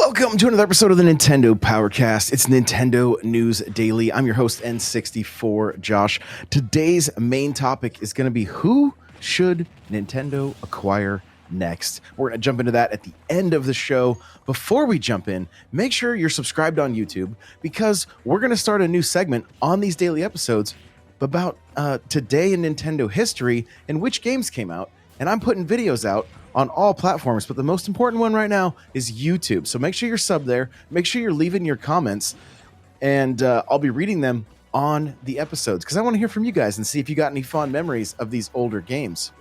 Welcome to another episode of the Nintendo Powercast. It's Nintendo News Daily. I'm your host, N64 Josh. Today's main topic is going to be who should Nintendo acquire next. We're going to jump into that at the end of the show. Before we jump in, make sure you're subscribed on YouTube because we're going to start a new segment on these daily episodes about today in Nintendo history and which games came out. And I'm putting videos out on all platforms, but the most important one right now is YouTube. So make sure you're subbed there. Make sure you're leaving your comments, and I'll be reading them on the episodes because I want to hear from you guys and see if you got any fond memories of these older games.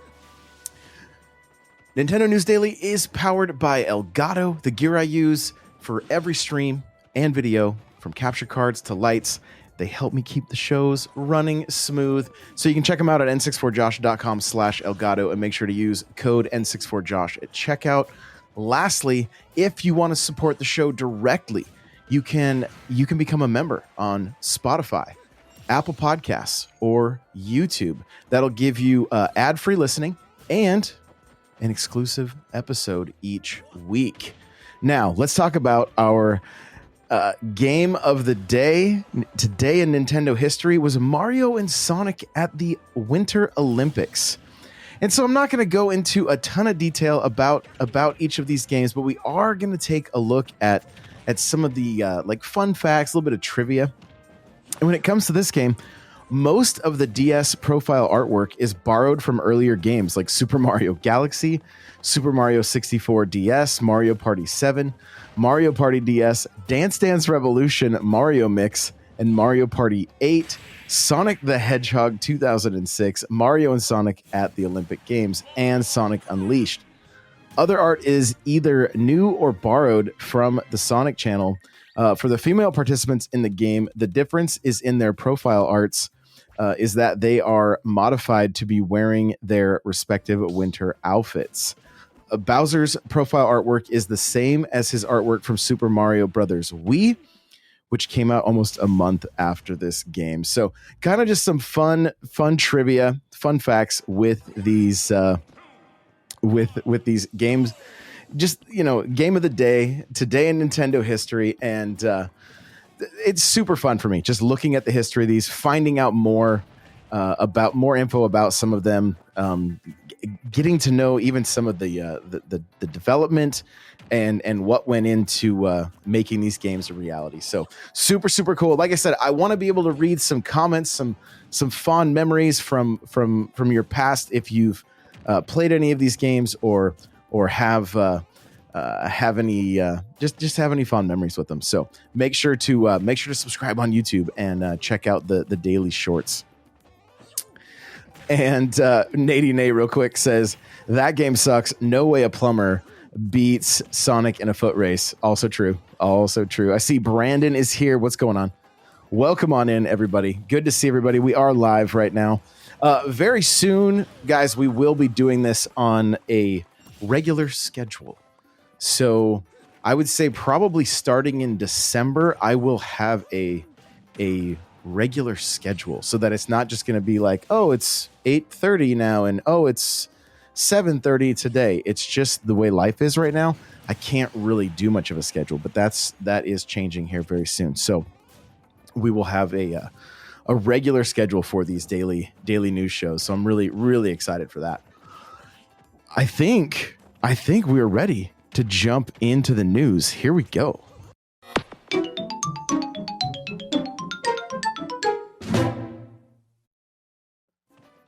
Nintendo News Daily is powered by Elgato, the gear I use for every stream and video, from capture cards to lights. They help me keep the shows running smooth. So you can check them out at n64josh.com/Elgato and make sure to use code N64Josh at checkout. Lastly, if you want to support the show directly, you can become a member on Spotify, Apple Podcasts, or YouTube. That'll give you ad-free listening and an exclusive episode each week. Now, let's talk about our game of the day. Today in Nintendo history was Mario and Sonic at the Winter Olympics. And so I'm not going to go into a ton of detail about each of these games, but we are going to take a look at some of the like fun facts, a little bit of trivia. And when it comes to this game, most of the DS profile artwork is borrowed from earlier games like Super Mario Galaxy, Super Mario 64 DS, Mario Party 7, Mario Party DS, Dance Dance Revolution, Mario Mix, and Mario Party 8, Sonic the Hedgehog 2006, Mario and Sonic at the Olympic Games, and Sonic Unleashed. Other art is either new or borrowed from the Sonic channel. For the female participants in the game, the difference is in their profile arts, is that they are modified to be wearing their respective winter outfits. Bowser's profile artwork is the same as his artwork from Super Mario Bros. Wii, which came out almost a month after this game. So kind of just some fun trivia, fun facts with these with these games. Just, game of the day, today in Nintendo history, and it's super fun for me just looking at the history of these, finding out more info about some of them, getting to know even some of the development and what went into making these games a reality. So super cool. Like I said, I want to be able to read some comments, some fond memories from your past if you've played any of these games or have any just have any fond memories with them. So make sure to subscribe on YouTube and check out the daily shorts. And Nady Nay real quick says that game sucks. No way a plumber beats Sonic in a foot race. Also true. I see Brandon is here. What's going on? Welcome on in, everybody. Good to see everybody. We are live right now. Very soon, guys, we will be doing this on a regular schedule. So I would say probably starting in December, I will have a regular schedule so that it's not just going to be like, oh, it's 8:30 now and oh, it's 7:30 today. It's just the way life is right now. I can't really do much of a schedule, but that is changing here very soon. So we will have a regular schedule for these daily news shows. So I'm really excited for that. I think we are ready to jump into the news. Here we go.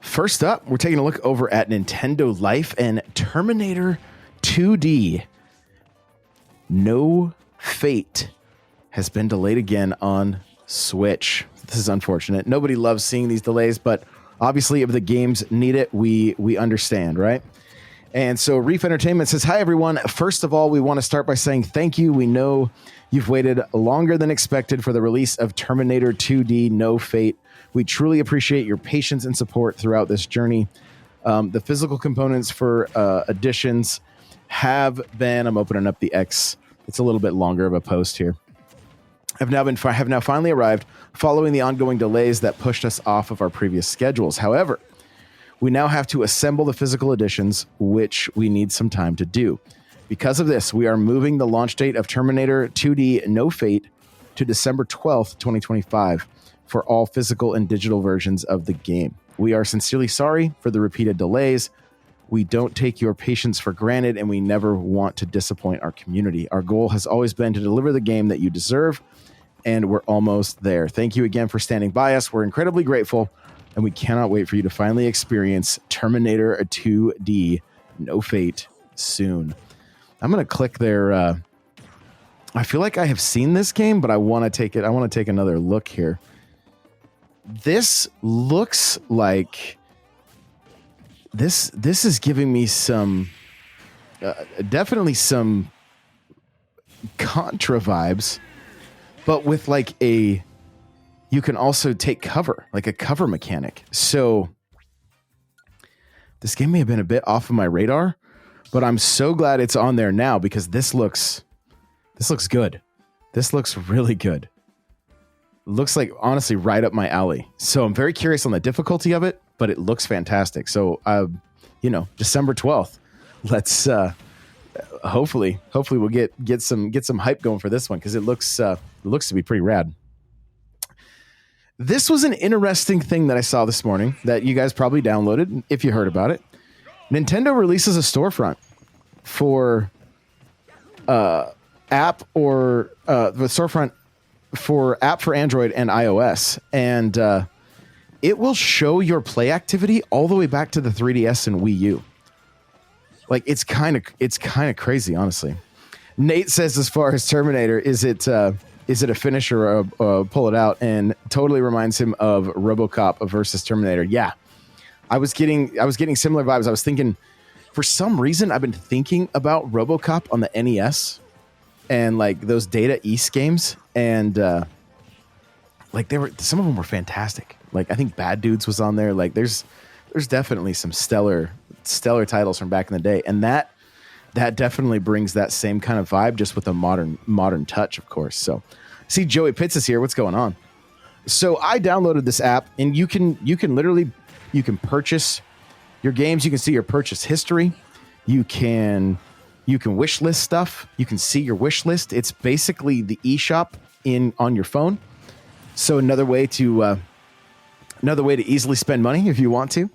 First up, we're taking a look over at Nintendo Life and Terminator 2D. No Fate has been delayed again on Switch. This is unfortunate. Nobody loves seeing these delays, but obviously if the games need it, we understand, right? And so Reef Entertainment says, hi, everyone. First of all, we want to start by saying thank you. We know you've waited longer than expected for the release of Terminator 2D No Fate. We truly appreciate your patience and support throughout this journey. The physical components for additions have been, I'm opening up the X. It's a little bit longer of a post here. Have now finally arrived following the ongoing delays that pushed us off of our previous schedules. However, we now have to assemble the physical editions, which we need some time to do. Because of this, we are moving the launch date of Terminator 2D No Fate to December 12th, 2025 for all physical and digital versions of the game. We are sincerely sorry for the repeated delays. We don't take your patience for granted, and we never want to disappoint our community. Our goal has always been to deliver the game that you deserve, and we're almost there. Thank you again for standing by us. We're incredibly grateful, and we cannot wait for you to finally experience Terminator 2D No Fate soon. I'm going to click their... I feel like I have seen this game, but I want to take it. I want to take another look here. This looks like... This is giving me some... definitely some Contra vibes, but with like a... You can also take cover, like a cover mechanic. So this game may have been a bit off of my radar, but I'm so glad it's on there now because this looks good. This looks really good. Looks like honestly right up my alley. So I'm very curious on the difficulty of it, but it looks fantastic. So December 12th. Let's hopefully we'll get some hype going for this one because it looks to be pretty rad. This was an interesting thing that I saw this morning that you guys probably downloaded if you heard about it. Nintendo releases a storefront for app or the storefront for app for Android and iOS, and it will show your play activity all the way back to the 3DS and Wii U. Like it's kind of crazy, honestly. Nate says, as far as Terminator, is it a finish or a pull it out? And totally reminds him of RoboCop versus Terminator. Yeah, I was getting similar vibes. I was thinking, for some reason, I've been thinking about RoboCop on the NES and like those Data East games, and like some of them were fantastic. Like I think Bad Dudes was on there. Like there's definitely some stellar titles from back in the day, and that definitely brings that same kind of vibe, just with a modern touch, of course. So, see, Joey Pitts is here. What's going on? So I downloaded this app, and you can purchase your games. You can see your purchase history. You can wish list stuff. You can see your wish list. It's basically the eShop on your phone. So another way to easily spend money if you want to.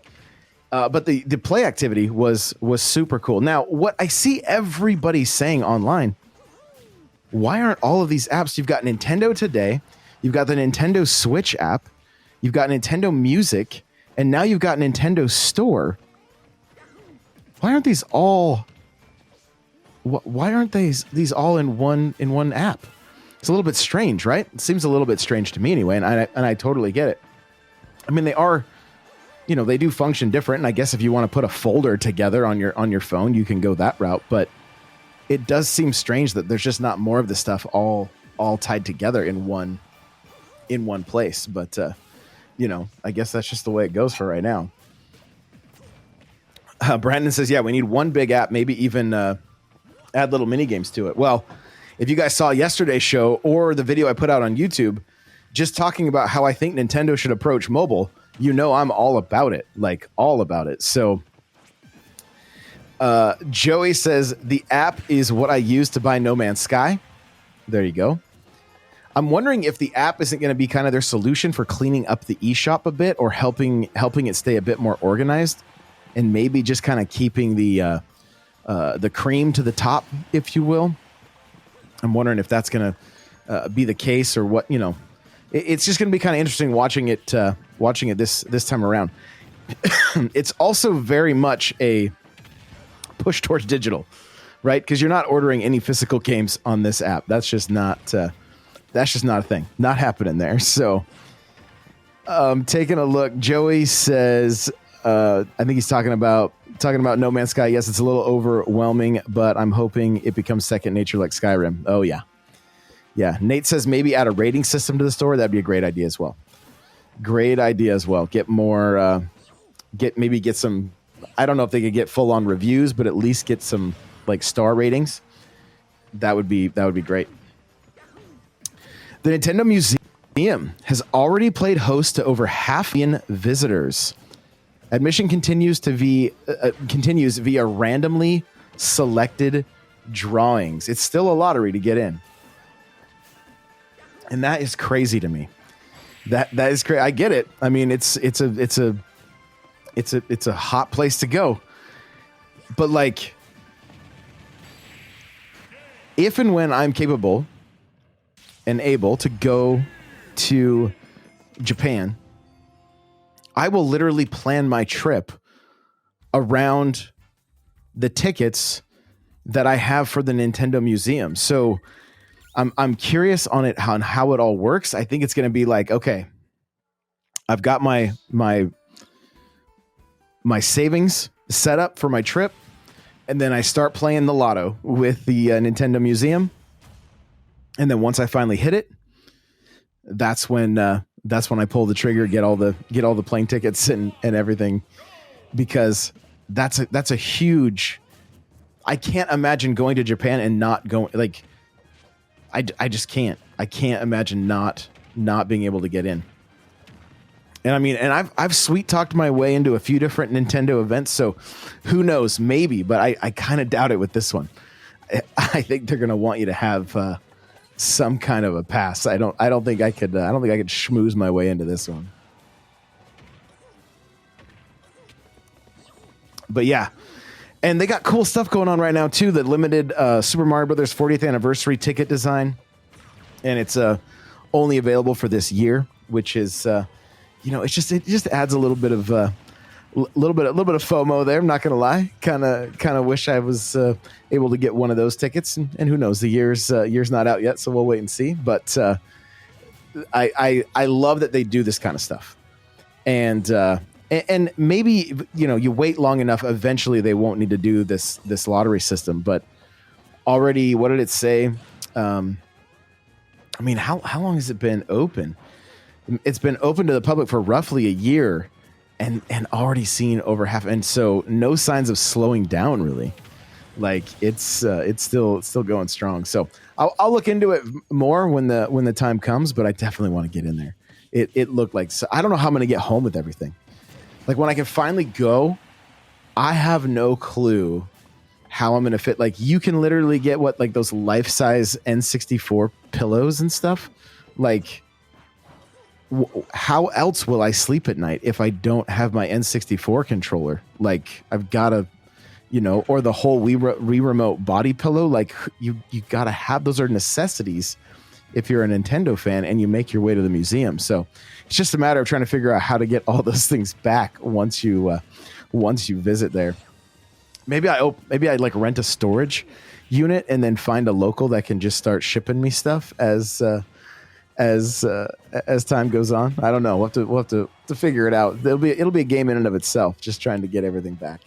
But the play activity was super cool. Now, what I see everybody saying online, why aren't all of these apps? You've got Nintendo Today, you've got the Nintendo Switch app, you've got Nintendo Music, and now you've got Nintendo Store. Why aren't these all? Why aren't these all in one app? It's a little bit strange, right? It seems a little bit strange to me anyway, and I totally get it. I mean, they are, they do function different, and I guess if you want to put a folder together on your phone, you can go that route. But it does seem strange that there's just not more of the stuff all tied together in one place. But I guess that's just the way it goes for right now. Brandon says, yeah, we need one big app, maybe even add little mini games to it. Well, if you guys saw yesterday's show or the video I put out on YouTube, just talking about how I think Nintendo should approach mobile, I'm all about it, like all about it. So Joey says the app is what I use to buy No Man's Sky. There you go. I'm wondering if the app isn't going to be kind of their solution for cleaning up the eShop a bit, or helping it stay a bit more organized, and maybe just kind of keeping the cream to the top, if you will. I'm wondering if that's going to be the case, or what. It's just going to be kind of interesting watching it this time around. It's also very much a push towards digital, right? Because you're not ordering any physical games on this app. That's just not a thing. Not happening there. So, taking a look, Joey says, I think he's talking about No Man's Sky. Yes, it's a little overwhelming, but I'm hoping it becomes second nature like Skyrim. Oh yeah. Yeah, Nate says maybe add a rating system to the store. That'd be a great idea as well. Get more, get some. I don't know if they could get full on reviews, but at least get some like star ratings. That would be great. The Nintendo Museum has already played host to over 500,000 visitors. Admission continues via randomly selected drawings. It's still a lottery to get in. And that is crazy to me. That is crazy. I get it. I mean, it's a hot place to go. But like, if and when I'm capable and able to go to Japan, I will literally plan my trip around the tickets that I have for the Nintendo Museum. So I'm curious on how it all works. I think it's going to be like, okay, I've got my savings set up for my trip, and then I start playing the lotto with the Nintendo Museum. And then once I finally hit it, that's when I pull the trigger, get all the plane tickets and everything, because that's a huge. I can't imagine going to Japan and not going. Like, I just can't. I can't imagine not being able to get in. And I mean, and I've sweet talked my way into a few different Nintendo events, so who knows? Maybe, but I kind of doubt it with this one. I think they're going to want you to have some kind of a pass. I don't think I could schmooze my way into this one. But yeah, and they got cool stuff going on right now too. The limited Super Mario Brothers 40th anniversary ticket design, and it's only available for this year, which is it just adds a little bit of FOMO there. I'm not gonna lie. Kind of wish I was able to get one of those tickets, and who knows, the year's not out yet, so we'll wait and see. But I love that they do this kind of stuff, and maybe you wait long enough, eventually they won't need to do this lottery system. But already, what did it say? I mean, how long has it been open? It's been open to the public for roughly a year, and already seen over half. And so no signs of slowing down, really. Like, it's still going strong. So I'll look into it more when the time comes. But I definitely want to get in there. It looked like, so I don't know how I'm going to get home with everything. Like, when I can finally go, I have no clue how I'm going to fit. Like, you can literally get those life-size N64 pillows and stuff. Like, how else will I sleep at night if I don't have my N64 controller? Like, I've got to, or the whole Wii Remote body pillow. Like, you got to have, those are necessities if you're a Nintendo fan and you make your way to the museum. So it's just a matter of trying to figure out how to get all those things back once you visit there. Maybe I like rent a storage unit and then find a local that can just start shipping me stuff as time goes on. I don't know. We'll have to figure it out. It'll be a game in and of itself, just trying to get everything back.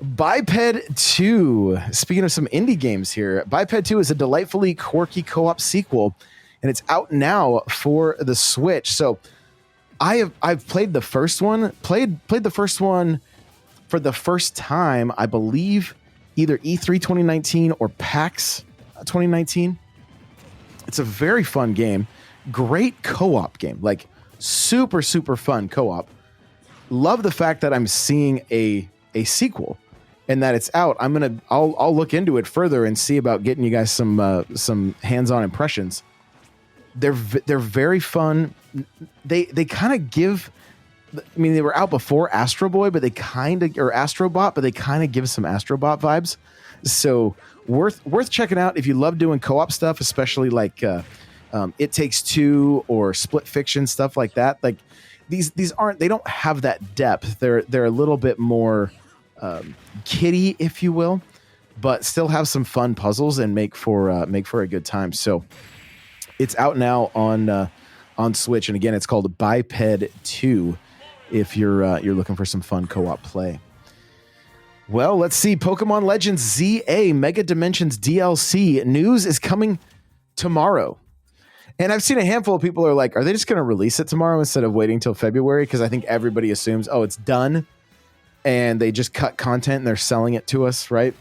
Biped 2. Speaking of some indie games here, Biped 2 is a delightfully quirky co-op sequel, and it's out now for the Switch. So I've played the first one. Played the first one for the first time, I believe, either E3 2019 or PAX 2019. It's a very fun game. Great co-op game. Like, super, super fun co-op. Love the fact that I'm seeing a sequel and that it's out. I'll look into it further and see about getting you guys some hands-on impressions. They're very fun. They kind of give, I mean, they were out before Astro Boy, but they kind of, or Astrobot, but they kind of give some Astrobot vibes. So worth checking out if you love doing co-op stuff, especially like It Takes Two or Split Fiction, stuff like that. Like, these they don't have that depth. They're a little bit more kiddie, if you will, but still have some fun puzzles and make for a good time. So it's out now on Switch, and again, it's called Biped 2 if you're looking for some fun co-op play. Well, let's see. Pokemon Legends ZA Mega Dimensions DLC news is coming tomorrow. And I've seen a handful of people are like, are they just going to release it tomorrow instead of waiting till February? Because I think everybody assumes, oh, it's done, and they just cut content and they're selling it to us, right?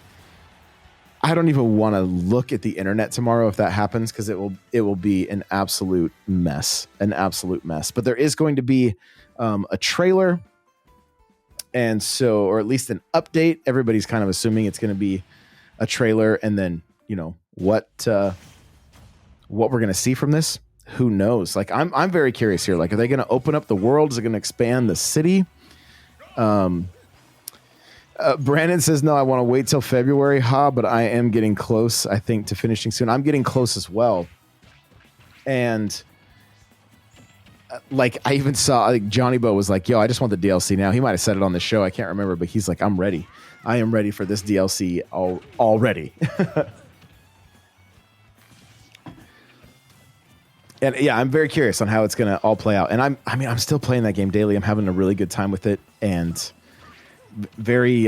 I don't even want to look at the internet tomorrow if that happens, because it will be an absolute mess. But there is going to be a trailer, and so, or at least an update. Everybody's kind of assuming it's going to be a trailer, and then what we're gonna see from this. Who knows? Like I'm very curious here. Like, are they gonna open up the world? Is it gonna expand the city? Brandon says, no, I want to wait till February, but I am getting close, I think, to finishing soon. I'm getting close as well. And like, I even saw, like, Johnny Bo was like, yo, I just want the DLC now. He might have said it on the show. I can't remember, but he's like, I'm ready. I am ready for this DLC already. And yeah, I'm very curious on how it's going to all play out. And I'm still playing that game daily. I'm having a really good time with it. And very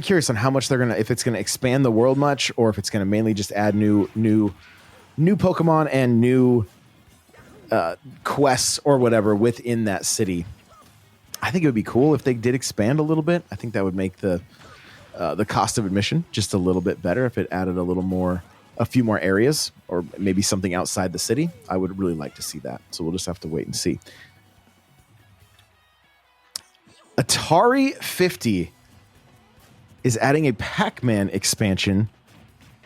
curious on how much they're if it's gonna expand the world much, or if it's gonna mainly just add new Pokemon and new quests or whatever within that city. I think it would be cool if they did expand a little bit. I think that would make the cost of admission just a little bit better if it added a few more areas, or maybe something outside the city. I would really like to see that. So we'll just have to wait and see. Atari 50 is adding a Pac-Man expansion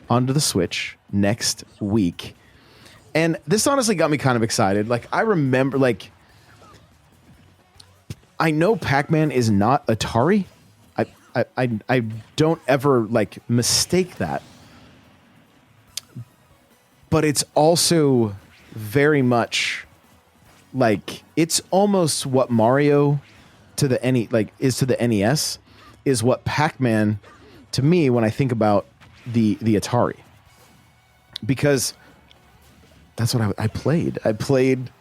onto the Switch next week. And this honestly got me kind of excited. Like, I remember, like, I know Pac-Man is not Atari. I don't ever, like, mistake that. But it's also very much, like, it's almost what Mario to the is to the NES, is what Pac-Man to me when I think about the Atari, because that's what I played. I played,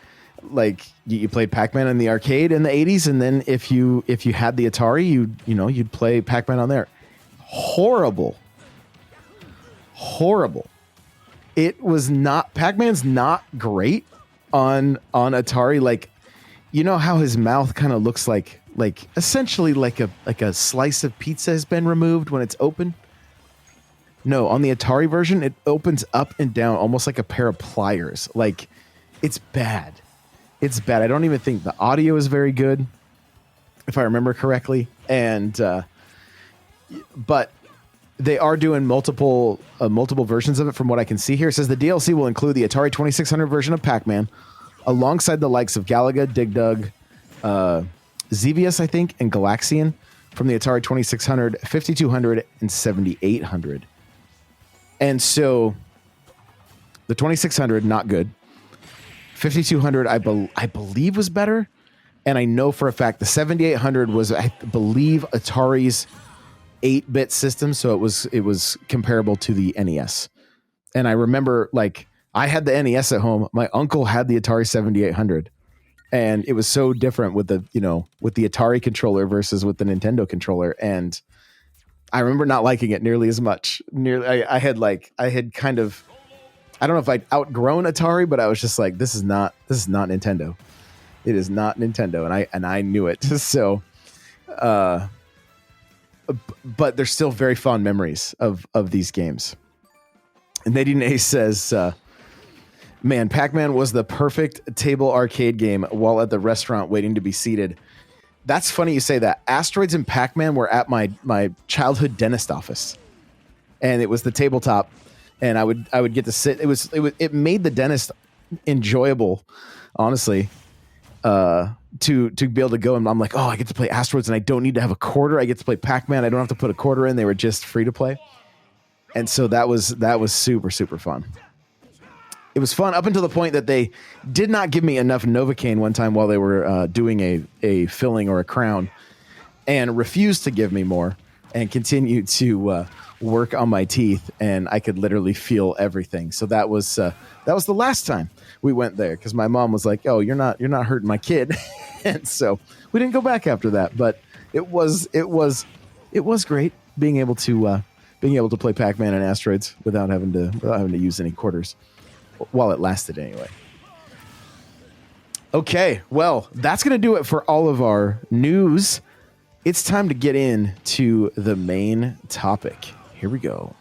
like, you played Pac-Man in the arcade in the 80s, and then if you had the Atari, you'd play Pac-Man on there. Horrible. It was not, Pac-Man's not great on Atari. Like, you know how his mouth kind of looks like essentially like a slice of pizza has been removed when it's open? No, on the Atari version, it opens up and down almost like a pair of pliers. Like, it's bad. It's bad. I don't even think the audio is very good, if I remember correctly. And but they are doing multiple versions of it from what I can see here. It says the DLC will include the Atari 2600 version of Pac-Man, alongside the likes of Galaga, Dig Dug, Xevious, I think, and Galaxian from the Atari 2600, 5200, and 7800. And so the 2600, not good. 5200, I believe, was better. And I know for a fact the 7800 was, I believe, Atari's 8-bit system, so it was comparable to the NES. And I remember, like, I had the NES at home. My uncle had the Atari 7800, and it was so different with the Atari controller versus with the Nintendo controller. And I remember not liking it nearly as much. I had kind of, I don't know if I'd outgrown Atari, but I was just like, this is not Nintendo. It is not Nintendo, and I knew it. So, but there's still very fond memories of these games. And Nadine Ace says, man, Pac-Man was the perfect table arcade game while at the restaurant waiting to be seated. That's funny you say that. Asteroids and Pac-Man were at my childhood dentist office, and it was the tabletop, and I would get to sit. It made the dentist enjoyable, honestly, to be able to go, and I'm like, oh, I get to play Asteroids, and I don't need to have a quarter. I get to play Pac-Man. I don't have to put a quarter in. They were just free to play, and so that was super, super fun. It was fun up until the point that they did not give me enough Novocaine one time while they were doing a filling or a crown, and refused to give me more, and continued to work on my teeth, and I could literally feel everything. So that was the last time we went there, because my mom was like, "Oh, you're not hurting my kid," and so we didn't go back after that. But it was great being able to play Pac-Man and Asteroids without having to use any quarters. While it lasted, anyway. Okay, well, that's going to do it for all of our news. It's time to get into the main topic. Here we go.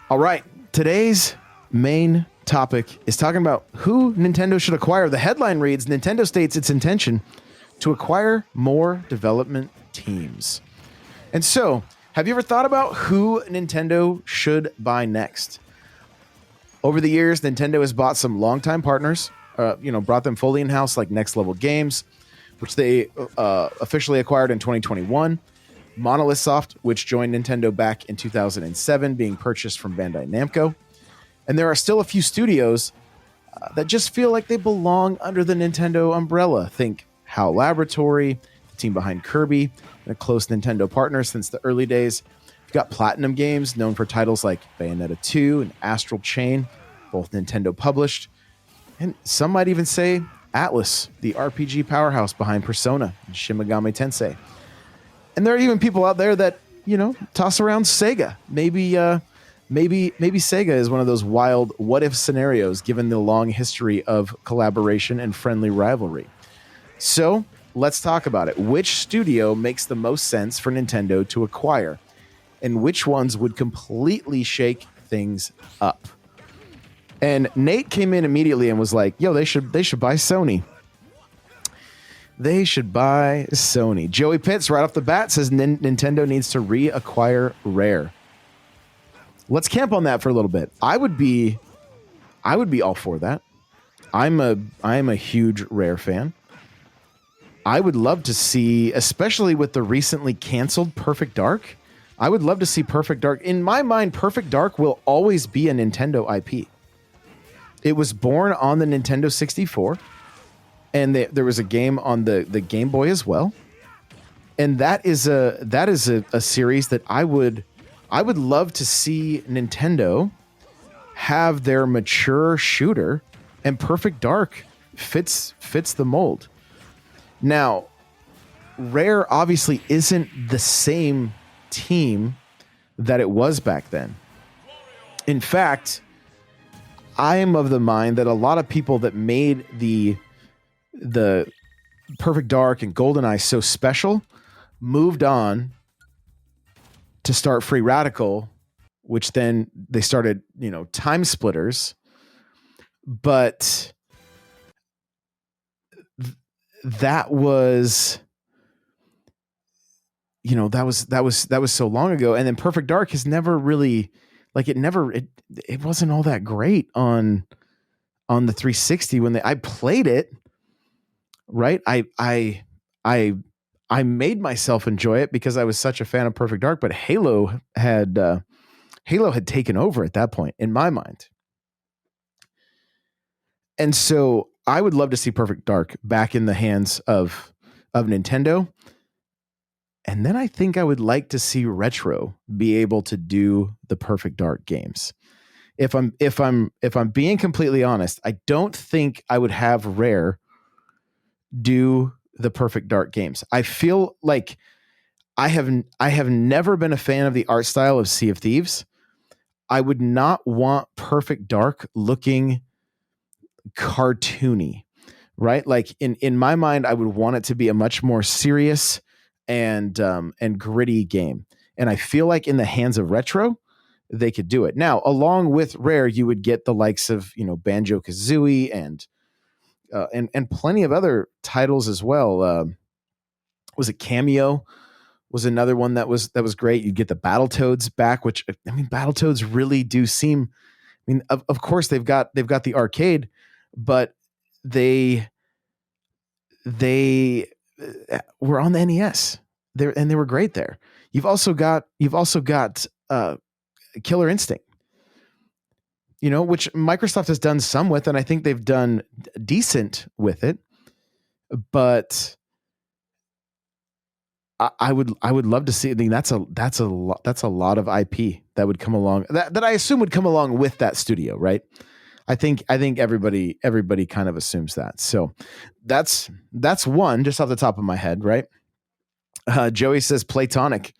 All right, today's main topic is talking about who Nintendo should acquire. The headline reads, Nintendo states its intention to acquire more development teams. And so, have you ever thought about who Nintendo should buy next? Over the years, Nintendo has bought some longtime partners, brought them fully in-house, like Next Level Games, which they officially acquired in 2021. Monolith Soft, which joined Nintendo back in 2007, being purchased from Bandai Namco. And there are still a few studios that just feel like they belong under the Nintendo umbrella. Think HAL Laboratory, the team behind Kirby, and a close Nintendo partner since the early days. You've got PlatinumGames, known for titles like Bayonetta 2 and Astral Chain, both Nintendo published. And some might even say Atlus, the RPG powerhouse behind Persona and Shin Megami Tensei. And there are even people out there that, toss around Sega. Maybe Sega is one of those wild what-if scenarios given the long history of collaboration and friendly rivalry. So let's talk about it. Which studio makes the most sense for Nintendo to acquire? And which ones would completely shake things up? And Nate came in immediately and was like, yo, they should buy Sony. They should buy Sony. Joey Pitts, right off the bat, says Nintendo needs to reacquire Rare. Let's camp on that for a little bit. I would be all for that. I'm a huge Rare fan. I would love to see, especially with the recently canceled Perfect Dark, I would love to see Perfect Dark. In my mind, Perfect Dark will always be a Nintendo IP. It was born on the Nintendo 64. And there was a game on the Game Boy as well, and that is a series that I would love to see Nintendo have their mature shooter, and Perfect Dark fits the mold. Now, Rare obviously isn't the same team that it was back then. In fact, I am of the mind that a lot of people that made the Perfect Dark and GoldenEye so special moved on to start Free Radical, which then they started, Time Splitters. But that was, that was so long ago. And then Perfect Dark has never really, it wasn't all that great on the 360 when I played it. Right. I made myself enjoy it because I was such a fan of Perfect Dark, but Halo had taken over at that point in my mind. And so I would love to see Perfect Dark back in the hands of Nintendo. And then I think I would like to see Retro be able to do the Perfect Dark games. If I'm being completely honest, I don't think I would have Rare do the Perfect Dark games. I feel like I have never been a fan of the art style of Sea of Thieves. I would not want Perfect Dark looking cartoony, right? Like in my mind, I would want it to be a much more serious and gritty game. And I feel like in the hands of Retro, they could do it. Now, along with Rare, you would get the likes of Banjo-Kazooie and plenty of other titles as well. Was it Cameo? Was another one that was great. You get the Battletoads back, which Battletoads really do seem. Of course they've got the arcade, but they were on the NES there, and they were great there. You've also got Killer Instinct, which Microsoft has done some with, and I think they've done decent with it. But I would love to see. That's a lot of IP that would come along. That I assume would come along with that studio, right? I think everybody kind of assumes that. So that's one just off the top of my head, right? Joey says Platonic.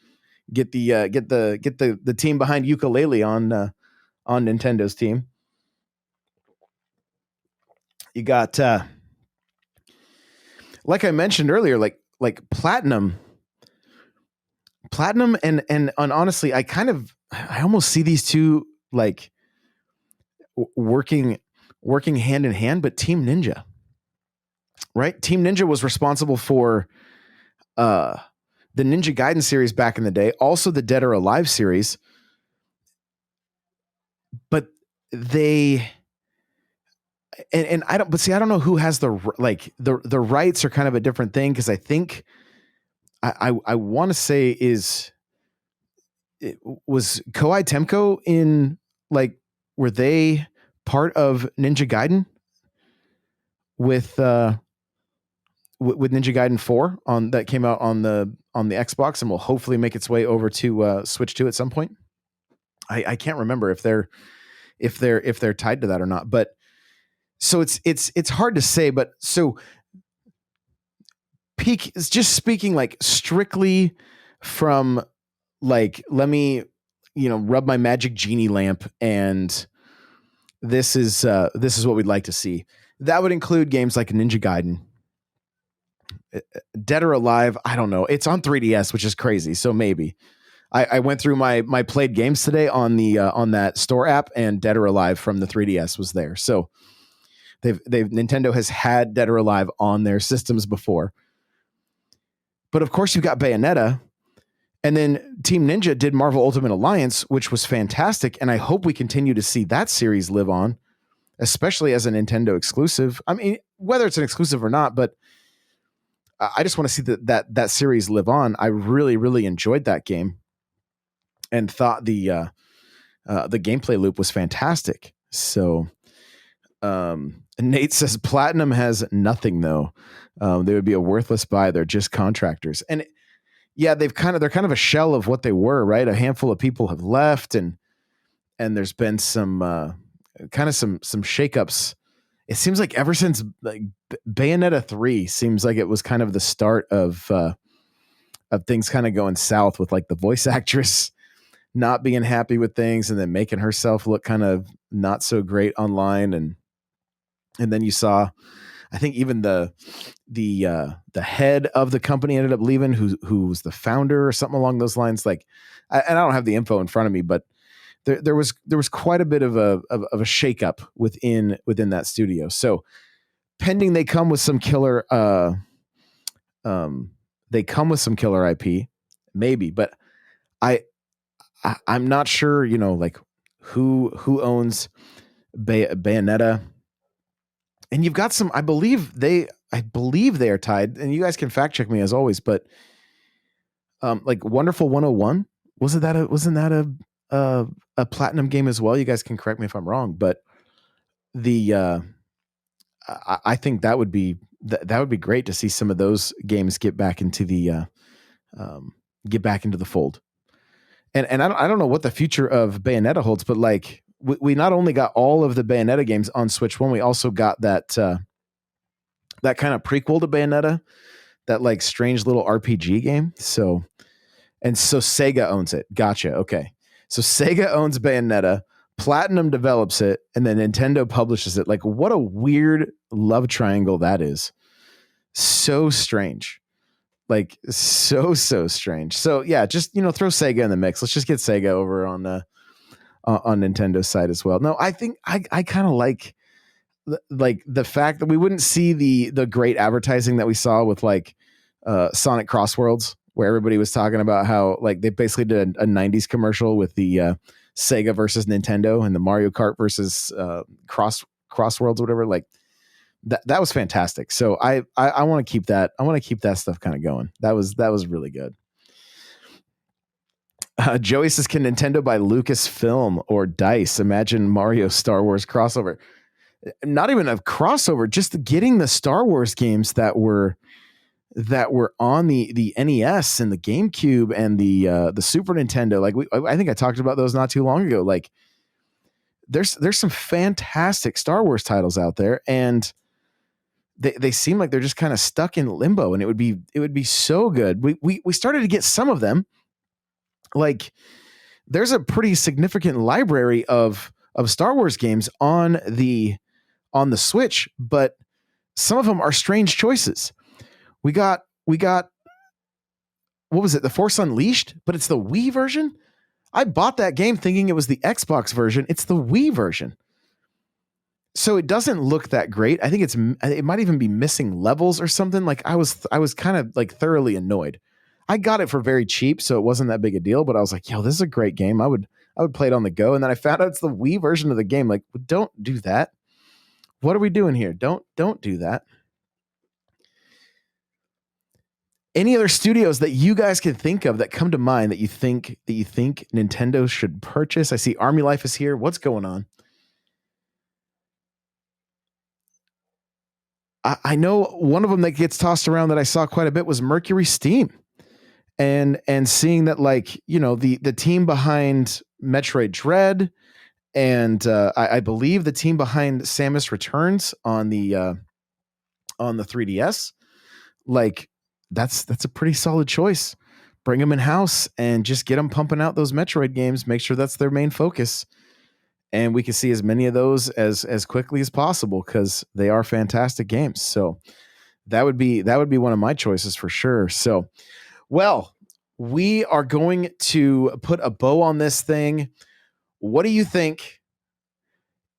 Get the team behind Yooka-Laylee on Nintendo's team. You got like I mentioned earlier, like Platinum and honestly, I almost see these two like working hand in hand, but Team Ninja, right? Team Ninja was responsible for the Ninja Gaiden series back in the day, also the Dead or Alive series. But they and I don't know who has the rights are kind of a different thing, because I think I want to say was Koei Temco in, like, were they part of Ninja Gaiden with Ninja Gaiden 4 that came out on the Xbox and will hopefully make its way over to Switch 2 at some point. I can't remember if they're tied to that or not, but so it's hard to say. But so peak is just speaking like strictly from, like, let me rub my magic genie lamp, and this is what we'd like to see. That would include games like Ninja Gaiden, Dead or Alive. I don't know. It's on 3DS, which is crazy. So maybe I went through my played games today on the on that store app, and Dead or Alive from the 3DS was there. So Nintendo has had Dead or Alive on their systems before. But of course, you've got Bayonetta, and then Team Ninja did Marvel Ultimate Alliance, which was fantastic, and I hope we continue to see that series live on, especially as a Nintendo exclusive. I mean, whether it's an exclusive or not, but I just want to see that series live on. I really, really enjoyed that game and thought the gameplay loop was fantastic. So Nate says Platinum has nothing, though. They would be a worthless buy. They're just contractors. And yeah, they're kind of a shell of what they were, right? A handful of people have left, and there's been some shakeups. It seems like ever since like Bayonetta 3 seems like it was kind of the start of things kind of going south, with like the voice actress not being happy with things and then making herself look kind of not so great online. And then you saw, I think even the head of the company ended up leaving, who was the founder or something along those lines. Like, and I don't have the info in front of me, but there was quite a bit of a shakeup within that studio. So pending they come with some killer IP, maybe, but I'm not sure, like who owns Bayonetta. And you've got some, I believe they are tied, and you guys can fact check me as always, but like Wonderful 101, wasn't that a Platinum game as well? You guys can correct me if I'm wrong, but I think that would be great to see some of those games get back into the fold. And I don't know what the future of Bayonetta holds, but like we not only got all of the Bayonetta games on Switch 1, we also got that kind of prequel to Bayonetta, that like strange little RPG game. So Sega owns it. Gotcha. Okay. So Sega owns Bayonetta, Platinum develops it, and then Nintendo publishes it. Like, what a weird love triangle that is. So strange. Like, so strange. So yeah, just throw Sega in the mix. Let's just get Sega over on Nintendo's side as well. No, I think I kind of like the fact that we wouldn't see the great advertising that we saw with like Sonic Crossworlds, where everybody was talking about how like they basically did a 90s commercial with the Sega versus Nintendo and the Mario Kart versus Crossworlds or whatever. Like that was fantastic. So I want to keep that. I want to keep that stuff kind of going. That was really good. Joey says, can Nintendo buy Lucasfilm or DICE? Imagine Mario Star Wars crossover. Not even a crossover, just getting the Star Wars games that were on the NES and the GameCube and the Super Nintendo. Like I think I talked about those not too long ago. Like there's some fantastic Star Wars titles out there, and they seem like they're just kind of stuck in limbo, and it would be so good. We started to get some of them. Like there's a pretty significant library of Star Wars games on the Switch, but some of them are strange choices. We got what was it? The Force Unleashed, but it's the Wii version. I bought that game thinking it was the Xbox version. It's the Wii version. So it doesn't look that great. I think it might even be missing levels or something. Like I was kind of like thoroughly annoyed. I got it for very cheap, so it wasn't that big a deal, but I was like, yo, this is a great game. I would play it on the go. And then I found out it's the Wii version of the game. Like, don't do that. What are we doing here? Don't do that. Any other studios that you guys can think of that come to mind that you think Nintendo should purchase? I see Army Life is here. What's going on? I know one of them that gets tossed around that I saw quite a bit was Mercury Steam, and seeing that, like, you know, the team behind Metroid Dread, and I believe the team behind Samus Returns on the 3DS, like that's a pretty solid choice. Bring them in house and just get them pumping out those Metroid games. Make sure that's their main focus, and we can see as many of those as quickly as possible because they are fantastic games. So that would be one of my choices for sure. So, well, we are going to put a bow on this thing. What do you think?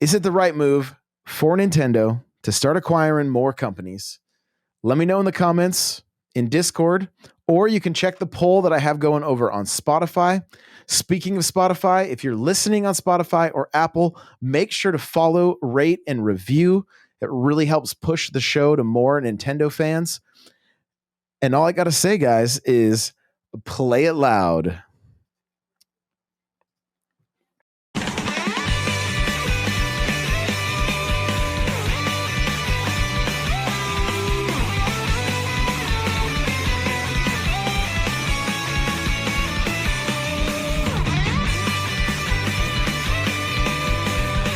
Is it the right move for Nintendo to start acquiring more companies? Let me know in the comments in Discord, or you can check the poll that I have going over on Spotify. Speaking of Spotify, if you're listening on Spotify or Apple, make sure to follow, rate, and review. It really helps push the show to more Nintendo fans. And all I got to say, guys, is play it loud.